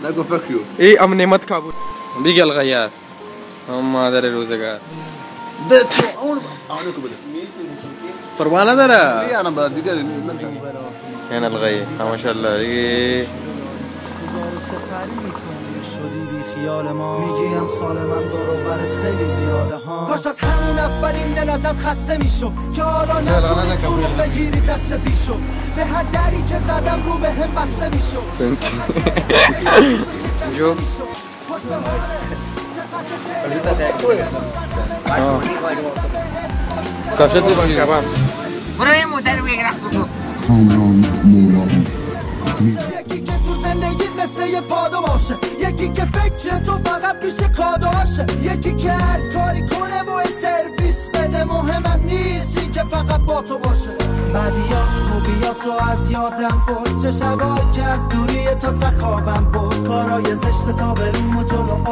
نگو فکیو ايه ام نعمت کابل بيجي الغيار هم مادر روزگار ده تو اون کو بده قربانه داره ايه انا دیگه هنا الغيار ما شاء الله ايه سپری میکنی شدی بی خیال ما میگی امسال من دوروبرت خیلی زیاده ها کاش از همون اولین دل ازت خسته میشو که حالا نتونی تو رو بگیری دست پیشو به هر دری که زدم رو به هم بسته میشو جو کافشت بگیر کباب برو این موزه رو بگیرم یکی که تو زندگیت مثل یه پادو باشه یکی که فکر تو فقط پیش کادوهاشه یکی که هر کاری کنه و سرویس بده مهمم نیست این که فقط با تو باشه بدیات خوبیاتو از یادم برد چه شبایی که از دوری تو سخابم برد کارای زشت تا بریم و جلو